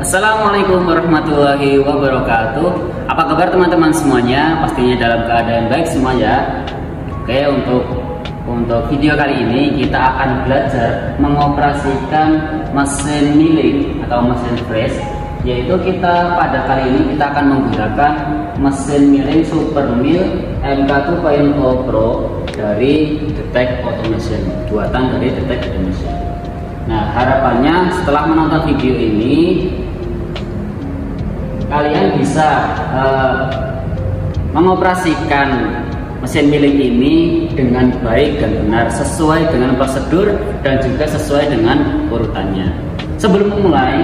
Assalamualaikum warahmatullahi wabarakatuh. Apa kabar teman-teman semuanya? Pastinya dalam keadaan baik semua ya. Oke, untuk video kali ini kita akan belajar mengoperasikan mesin milling atau mesin press. Yaitu kita pada kali ini kita akan menggunakan mesin milling Super Mill MK 2.0 Pro dari Detek Automation, buatan dari Detek Automation. Nah, harapannya setelah menonton video ini kalian bisa mengoperasikan mesin milling ini dengan baik dan benar, sesuai dengan prosedur dan juga sesuai dengan urutannya. Sebelum memulai,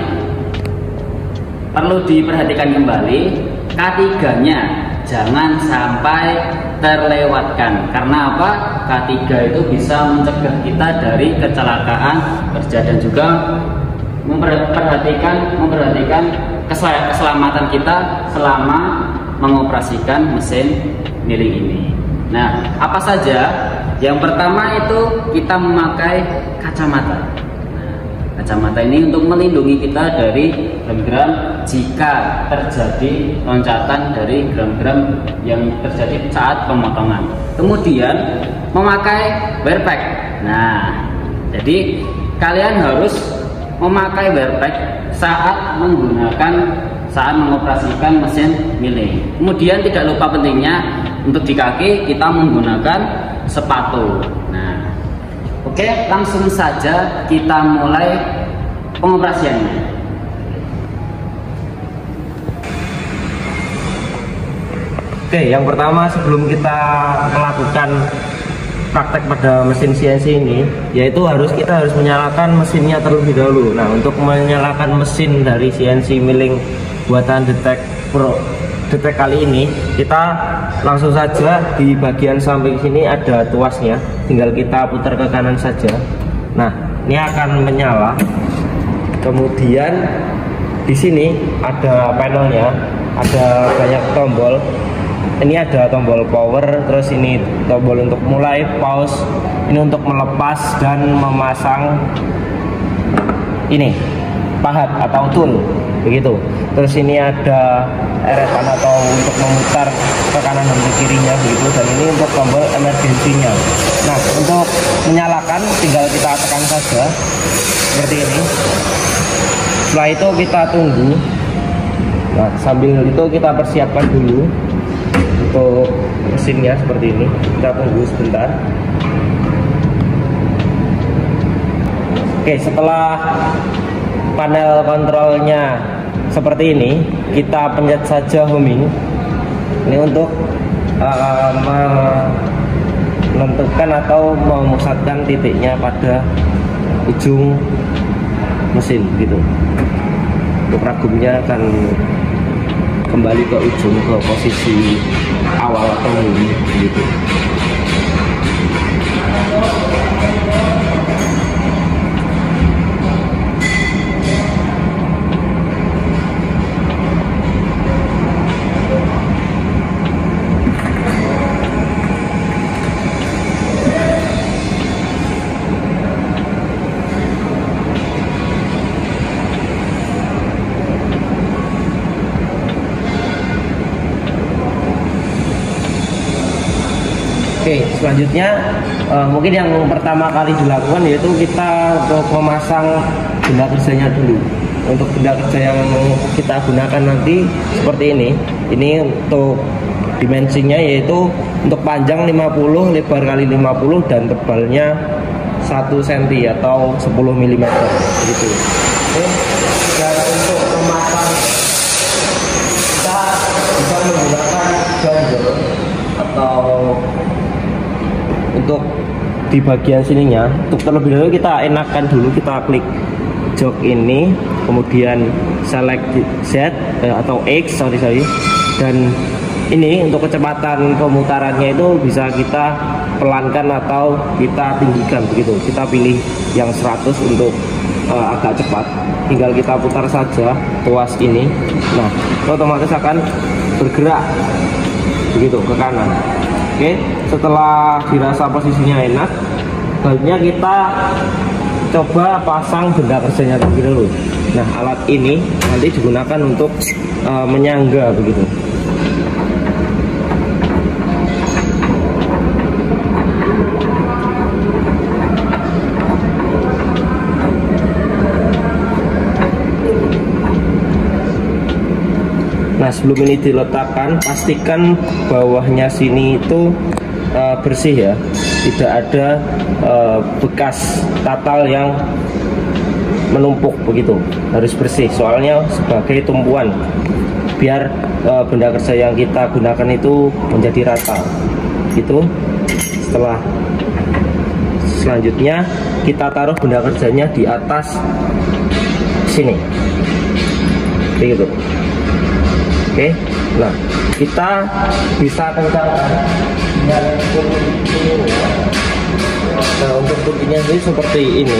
perlu diperhatikan kembali K3-nya jangan sampai terlewatkan. Karena apa? K3 itu bisa mencegah kita dari kecelakaan kerja dan juga memperhatikan keselamatan kita selama mengoperasikan mesin milling ini. Nah, apa saja? Yang pertama itu kita memakai kacamata. Kacamata ini untuk melindungi kita dari gram-gram jika terjadi loncatan dari gram-gram yang terjadi saat pemotongan. Kemudian memakai wear pack. Nah, jadi kalian harus memakai wear pack saat mengoperasikan mesin milling. Kemudian tidak lupa pentingnya untuk di kaki kita menggunakan sepatu. Nah, oke, langsung saja kita mulai pengoperasiannya. Oke, yang pertama sebelum kita melakukan praktek pada mesin CNC ini, yaitu kita harus menyalakan mesinnya terlebih dahulu. Nah, untuk menyalakan mesin dari CNC milling buatan Detek kali ini, kita langsung saja di bagian samping sini ada tuasnya, tinggal kita putar ke kanan saja. Nah, ini akan menyala. Kemudian di sini ada panelnya, ada banyak tombol. Ini ada tombol power, terus ini tombol untuk mulai, pause, ini untuk melepas dan memasang ini pahat atau tool begitu. Terus ini ada eretan atau untuk memutar ke kanan dan ke kirinya begitu, dan ini untuk tombol emergensinya. Nah, untuk menyalakan tinggal kita tekan saja seperti ini. Setelah itu kita tunggu. Nah, sambil itu kita persiapkan dulu untuk mesinnya seperti ini. Kita tunggu sebentar. Oke, setelah panel kontrolnya seperti ini, kita pencet saja homing. Ini untuk menentukan atau memusatkan titiknya pada ujung mesin gitu. Untuk ragumnya akan kembali ke ujung, ke posisi awal atau muli gitu. Oke, selanjutnya mungkin yang pertama kali dilakukan yaitu kita untuk memasang benda kerjanya dulu. Untuk benda kerja yang kita gunakan nanti seperti ini. Ini untuk dimensinya yaitu untuk panjang 50, lebar kali 50 dan tebalnya 1 cm atau 10 mm gitu. Oke, dan untuk memasang kita bisa menggunakan dongle atau untuk di bagian sininya. Untuk terlebih dahulu kita enakkan dulu, kita klik jok ini, kemudian select Z atau X, dan ini untuk kecepatan pemutarannya itu bisa kita pelankan atau kita tinggikan begitu. Kita pilih yang 100 untuk agak cepat, tinggal kita putar saja tuas ini. Nah, otomatis akan bergerak begitu ke kanan. Oke, setelah dirasa posisinya enak, baiknya kita coba pasang benda kerjanya terlebih dahulu. Nah, alat ini nanti digunakan untuk menyangga begitu. Nah, sebelum ini diletakkan, pastikan bawahnya sini itu bersih ya, tidak ada bekas tatal yang menumpuk begitu, harus bersih soalnya sebagai tumpuan biar benda kerja yang kita gunakan itu menjadi rata gitu. Selanjutnya kita taruh benda kerjanya di atas sini begitu. Oke, nah kita bisa kencangkan dengan kunci. Nah, untuk kuncinya sendiri seperti ini.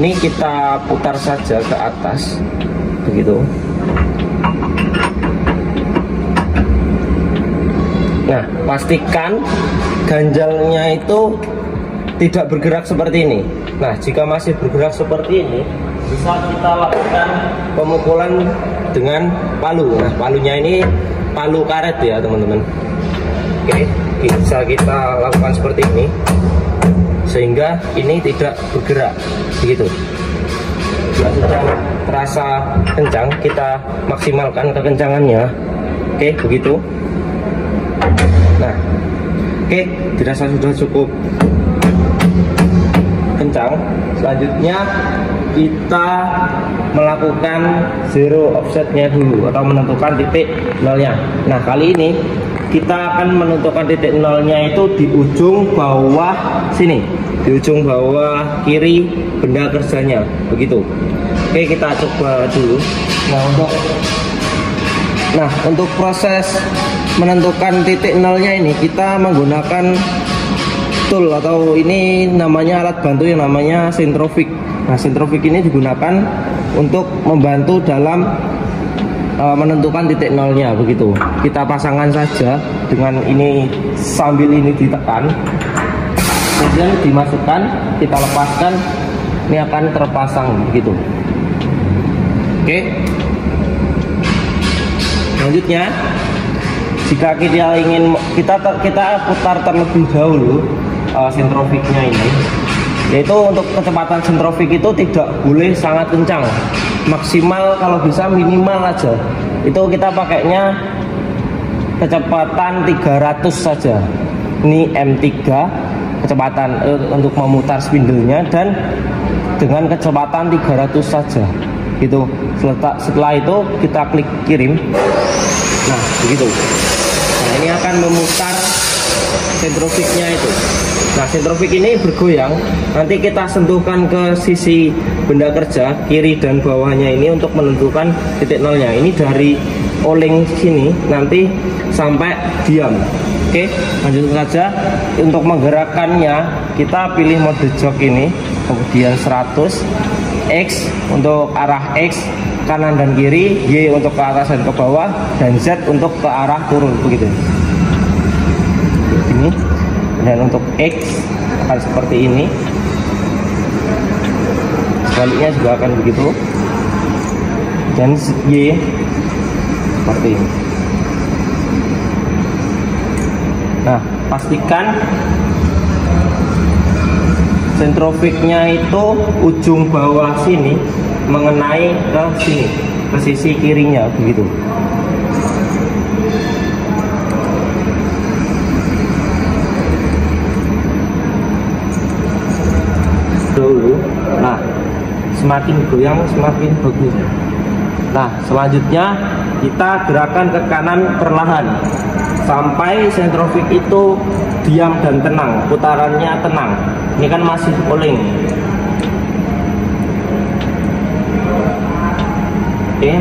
Ini kita putar saja ke atas, begitu. Nah, pastikan ganjalnya itu tidak bergerak seperti ini. Nah, jika masih bergerak seperti ini, bisa kita lakukan pemukulan dengan palu. Nah, palunya ini palu karet ya teman-teman. Oke, bisa kita lakukan seperti ini sehingga ini tidak bergerak begitu. Jika sudah terasa kencang, kita maksimalkan kekencangannya. Oke, begitu. Nah, oke, dirasa sudah cukup kencang. Selanjutnya kita melakukan zero offsetnya dulu atau menentukan titik nolnya. Nah, kali ini kita akan menentukan titik nolnya itu di ujung bawah sini, di ujung bawah kiri benda kerjanya begitu. Oke, kita coba dulu. Nah, untuk proses menentukan titik nolnya ini kita menggunakan tool atau ini namanya alat bantu yang namanya centrofix. Nah, centrofix ini digunakan untuk membantu dalam menentukan titik nolnya begitu. Kita pasangkan saja dengan ini sambil ini ditekan, kemudian dimasukkan, kita lepaskan, ini akan terpasang begitu. Oke. Selanjutnya, jika kita ingin kita putar terlebih dahulu centrofix-nya ini, yaitu untuk kecepatan centrofix itu tidak boleh sangat kencang, maksimal kalau bisa minimal aja. Itu kita pakainya kecepatan 300 saja. Ini M3 kecepatan untuk memutar spindle-nya, dan dengan kecepatan 300 saja. Gitu. Setelah itu kita klik kirim. Nah, begitu. Nah, ini akan memutar centrofix-nya itu. Nah, centrofix ini bergoyang. Nanti kita sentuhkan ke sisi benda kerja kiri dan bawahnya ini untuk menentukan titik nolnya. Ini dari oling sini nanti sampai diam. Oke, lanjut saja. Untuk menggerakkannya kita pilih mode jog ini, kemudian 100 X untuk arah X kanan dan kiri, Y untuk ke atas dan ke bawah, dan Z untuk ke arah turun begitu. Ini. Dan untuk X akan seperti ini, sebaliknya juga akan begitu, dan Y seperti ini. Nah, pastikan centrofix-nya itu ujung bawah sini mengenai ke sini, ke sisi kirinya begitu. Dulu. Nah, semakin goyang semakin bagus. Nah, selanjutnya kita gerakan ke kanan perlahan sampai centrofix itu diam dan tenang, putarannya tenang. Ini kan masih oling. Oke,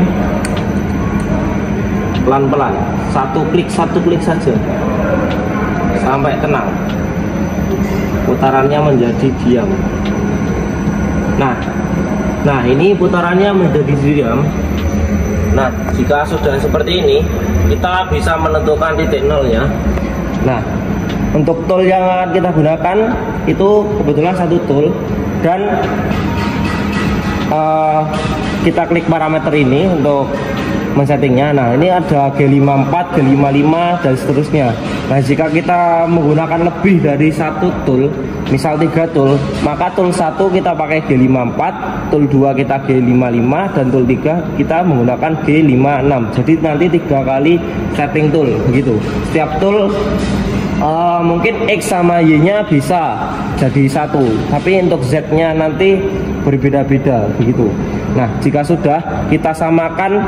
pelan-pelan, satu klik saja sampai tenang, putarannya menjadi diam. Nah, ini putarannya menjadi diam. Nah, jika sudah seperti ini, kita bisa menentukan titik nolnya. Nah, untuk tool yang akan kita gunakan itu kebetulan satu tool, dan kita klik parameter ini untuk men-settingnya. Nah, ini ada G54, G55 dan seterusnya. Nah, jika kita menggunakan lebih dari satu tool, misal 3 tool, maka tool 1 kita pakai G54, tool 2 kita G55, dan tool 3 kita menggunakan G56. Jadi nanti 3 kali setting tool begitu. Setiap tool mungkin X sama Y nya bisa jadi satu, tapi untuk Z nya nanti berbeda-beda begitu. Nah, jika sudah kita samakan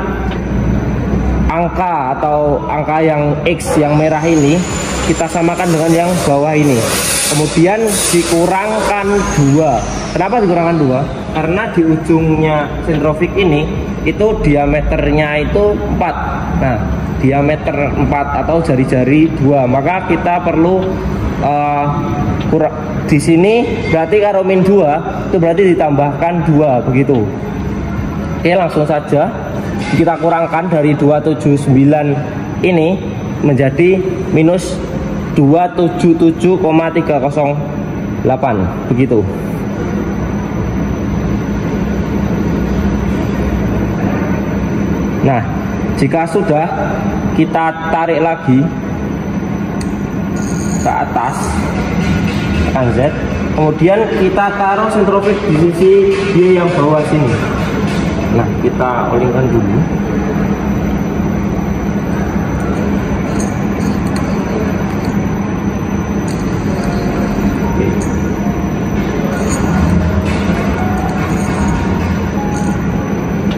angka atau angka yang X yang merah ini, kita samakan dengan yang bawah ini, kemudian dikurangkan 2. Kenapa dikurangkan 2? Karena di ujungnya sentrofik ini itu diameternya itu 4. Nah, diameter 4 atau jari-jari 2, maka kita perlu di sini berarti karo min 2 itu berarti ditambahkan 2 begitu. Oke, langsung saja kita kurangkan dari 279 ini menjadi minus 277,308 begitu. Nah, jika sudah, kita tarik lagi ke atas, tekan Z, kemudian kita taruh sentrofik di sisi Y yang bawah sini. Nah, kita olingkan dulu.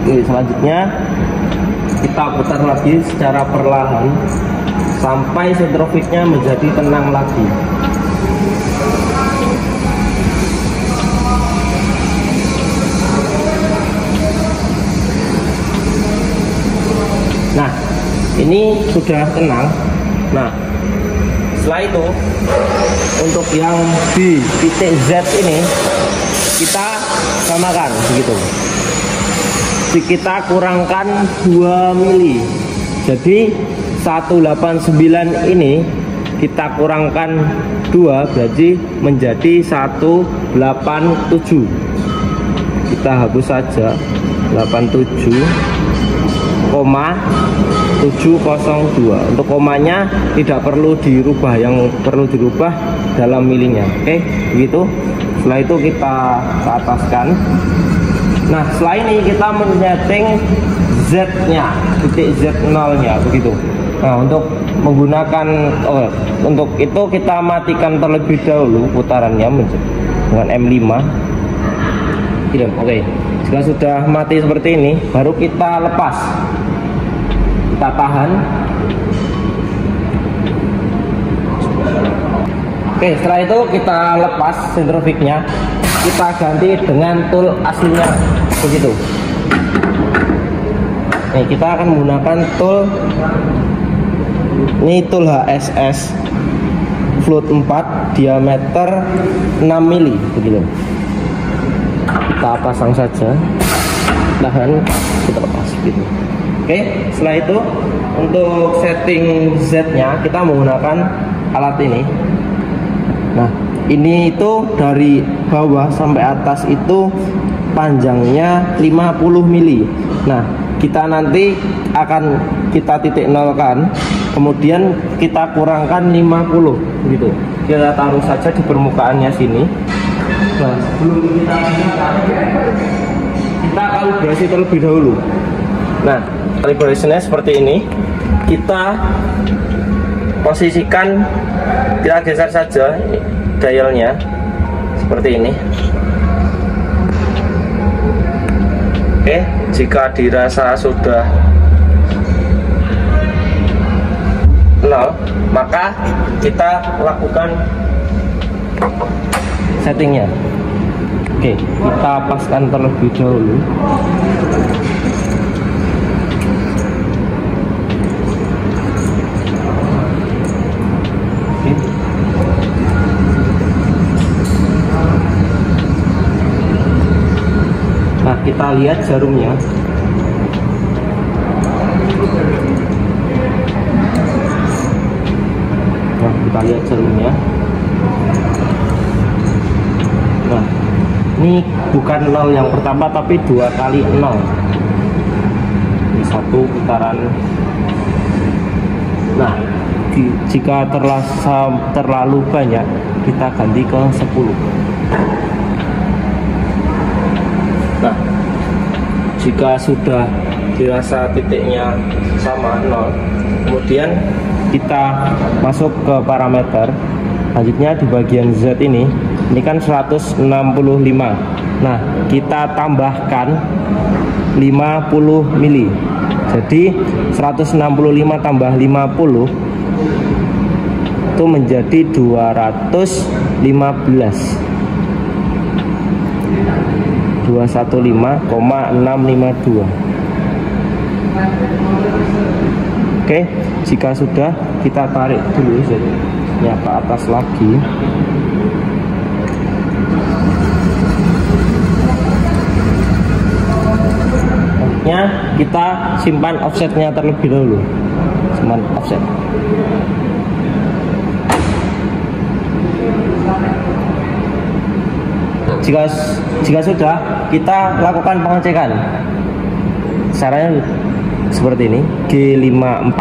Oke, selanjutnya kita putar lagi secara perlahan sampai sentrofiknya menjadi tenang lagi. Nah, ini sudah tenang. Nah, setelah itu untuk yang di titik Z ini kita samakan begitu. Kita kurangkan 2 mili. Jadi 189 ini kita kurangkan 2 berarti menjadi 187. Kita hapus saja 87,702. Untuk komanya tidak perlu dirubah, yang perlu dirubah dalam milinya. Oke, begitu. Setelah itu kita ke ataskan. Nah, setelah ini kita men-setting Z-nya, titik Z0-nya begitu. Nah, untuk menggunakan untuk itu kita matikan terlebih dahulu putarannya dengan M5. Oke. Jika sudah mati seperti ini, baru kita lepas. Kita tahan. Oke, setelah itu kita lepas sentrofiknya. Kita ganti dengan tool aslinya begitu. Nih, kita akan menggunakan tool ini, tool HSS float 4 diameter 6 mili begitu. Kita pasang saja, tahan, kita lepas gitu. Oke, setelah itu untuk setting Z-nya kita menggunakan alat ini. Nah, ini itu dari bawah sampai atas itu panjangnya 50 mili. Nah, kita nanti akan kita titik nolkan, kemudian kita kurangkan 50 gitu. Kita taruh saja di permukaannya sini. Nah, sebelum kita gunakan, kita kalibrasi terlebih dahulu. Nah, kalibrasinya seperti ini. Kita posisikan, kita geser saja dialnya seperti ini. Oke, jika dirasa sudah 0, maka kita lakukan settingnya. Oke, kita paskan terlebih dahulu. Nah, kita lihat jarumnya. Nah, kita lihat jarumnya. Nah, Ini bukan 0 yang pertama, tapi 2 kali 0. Ini 1 putaran. Nah, jika terlalu banyak, kita ganti ke 10. Nah, jika sudah dirasa titiknya sama 0, kemudian kita masuk ke parameter. Selanjutnya di bagian Z ini kan 165. Nah, kita tambahkan 50 mili. Jadi 165 tambah 50 itu menjadi 215. 215,652. Oke, jika sudah, kita tarik dulu ya ke atas lagi. Selanjutnya kita simpan offsetnya terlebih dahulu. Simpan offset. Jika sudah, kita lakukan pengecekan. Caranya seperti ini, G54,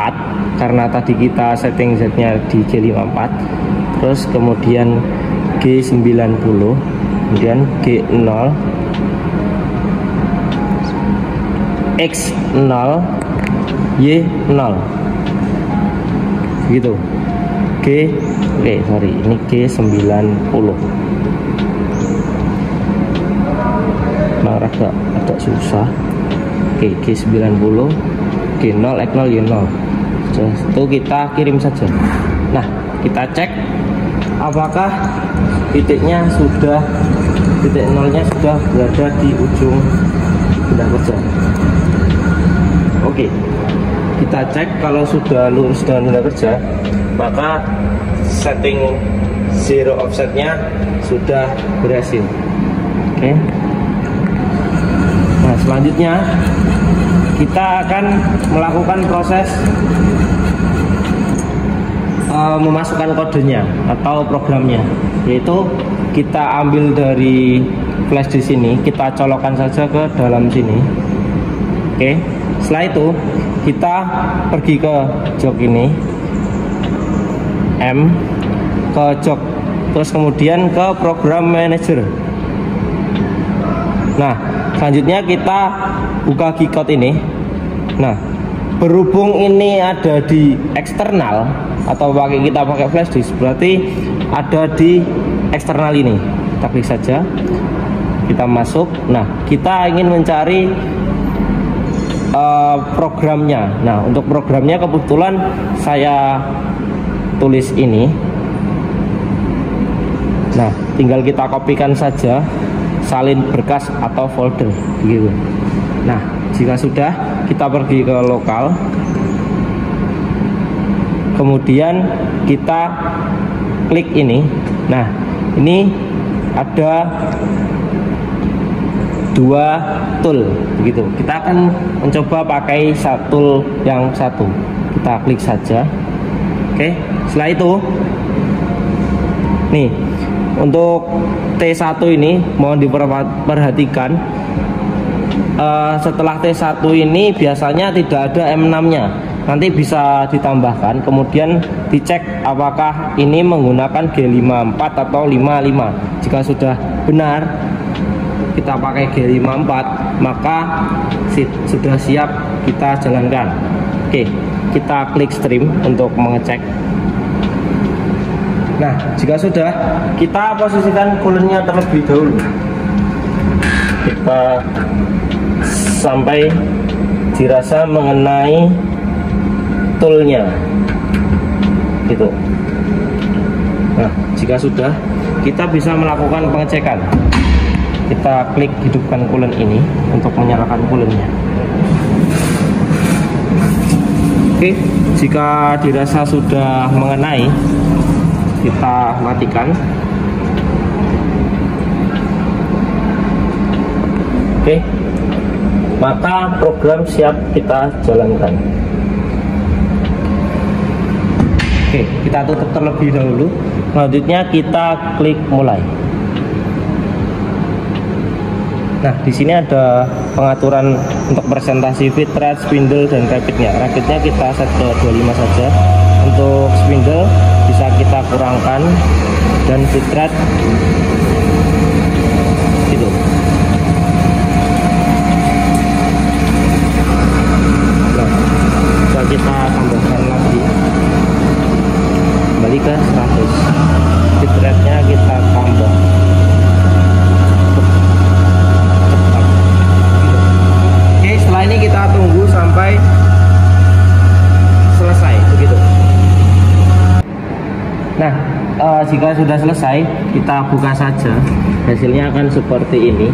karena tadi kita setting Z-nya di G54, terus kemudian G90, kemudian G0, X0, Y0, begitu. Ini G90. Nah, agak susah. Oke, G90, G0, X0, Y0. Itu kita kirim saja. Nah, kita cek apakah titik nolnya sudah berada di ujung benda kerja. Oke, kita cek kalau sudah lurus dengan benda kerja, maka setting zero offsetnya sudah berhasil. Oke. Nah, selanjutnya kita akan melakukan proses memasukkan kodenya atau programnya, yaitu kita ambil dari flash disk ini, kita colokkan saja ke dalam sini. Oke, setelah itu kita pergi ke jok ini, M, ke jok, terus kemudian ke program manager. Nah, selanjutnya kita buka G-code ini. Nah, berhubung ini ada di eksternal atau kita pakai flash disk, berarti ada di eksternal ini. Kita klik saja, kita masuk. Nah, kita ingin mencari programnya. Nah, untuk programnya kebetulan saya tulis ini. Nah, tinggal kita kopikan saja, salin berkas atau folder gitu. Nah, jika sudah, kita pergi ke lokal, kemudian kita klik ini. Nah, ini ada 2 tool begitu. Kita akan mencoba pakai tool yang satu. Kita klik saja. Oke, setelah itu nih, untuk T1 ini mohon diperhatikan, setelah T1 ini biasanya tidak ada M6-nya. Nanti bisa ditambahkan, kemudian dicek apakah ini menggunakan G54 atau 55. Jika sudah benar kita pakai G54, maka sudah siap kita jalankan. Oke, kita klik stream untuk mengecek. Nah, jika sudah, kita posisikan coolernya terlebih dahulu. Kita sampai dirasa mengenai toolnya gitu. Nah, jika sudah, kita bisa melakukan pengecekan. Kita klik hidupkan cooler ini untuk menyalakan coolernya. Oke, jika dirasa sudah mengenai, kita matikan. Oke, maka program siap kita jalankan. Oke, kita tutup terlebih dahulu. Selanjutnya kita klik mulai. Nah, di sini ada pengaturan untuk presentasi feed rate, spindle, dan rapidnya. Rapidnya kita set ke 25 saja. Untuk spindle bisa kita kurangkan, dan feed rate gitu. Nah, bisa kita tambahkan lagi, kembali ke 100. Feed rate-nya kita tambah. Setelah ini kita tunggu sampai selesai begitu. Nah, jika sudah selesai kita buka saja, hasilnya akan seperti ini.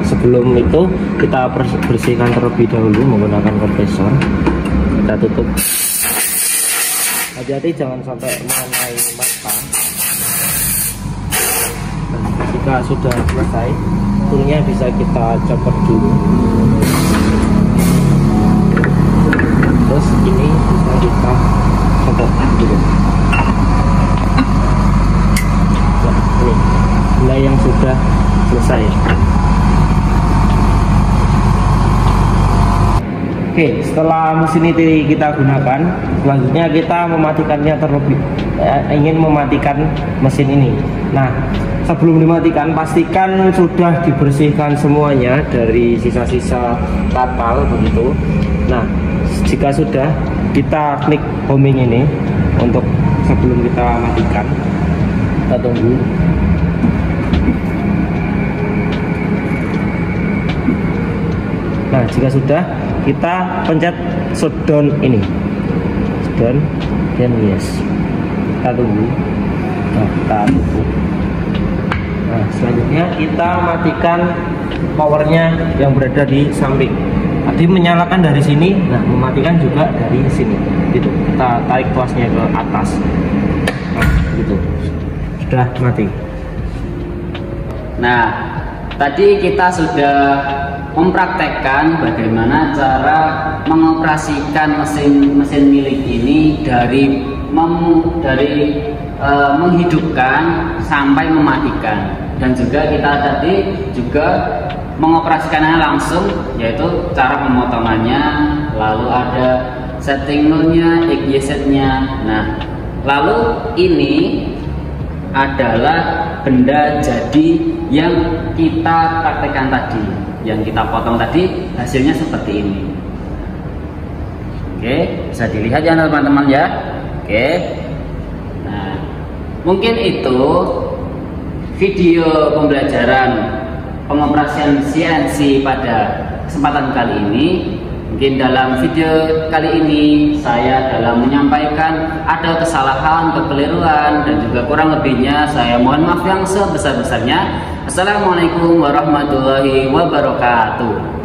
Sebelum itu kita bersihkan terlebih dahulu menggunakan kompresor. Kita tutup, hati-hati jangan sampai mengenai mata. Nah, jika sudah selesai, toolnya bisa kita copot dulu. Terus ini bisa kita copot dulu. Nah, ini nilai yang sudah selesai. Oke, setelah mesin ini kita gunakan, selanjutnya kita mematikannya terlebih ingin mematikan mesin ini. Nah, sebelum dimatikan pastikan sudah dibersihkan semuanya dari sisa-sisa tatal begitu. Nah, jika sudah, kita klik homing ini untuk sebelum kita matikan. Kita tunggu. Nah, jika sudah, kita pencet shutdown ini. Shutdown dan yes. Kita tunggu. Nah, kita tutup. Nah, selanjutnya kita matikan powernya yang berada di samping. Tadi menyalakan dari sini, nah mematikan juga dari sini. Gitu. Kita tarik tuasnya ke atas. Nah, gitu. Sudah mati. Nah, tadi kita sudah mempraktekkan bagaimana cara mengoperasikan mesin milik ini dari menghidupkan sampai mematikan, dan juga kita tadi juga mengoperasikannya langsung, yaitu cara pemotongannya, lalu ada setting nolnya, EGZ-nya. Nah, lalu ini adalah benda jadi yang kita praktekkan tadi, yang kita potong tadi, hasilnya seperti ini. Oke, bisa dilihat ya teman-teman ya. Oke, nah mungkin itu video pembelajaran pengoperasian CNC pada kesempatan kali ini. Mungkin dalam video kali ini saya dalam menyampaikan ada kesalahan, kekeliruan, dan juga kurang lebihnya saya mohon maaf yang sebesar-besarnya. Assalamualaikum warahmatullahi wabarakatuh.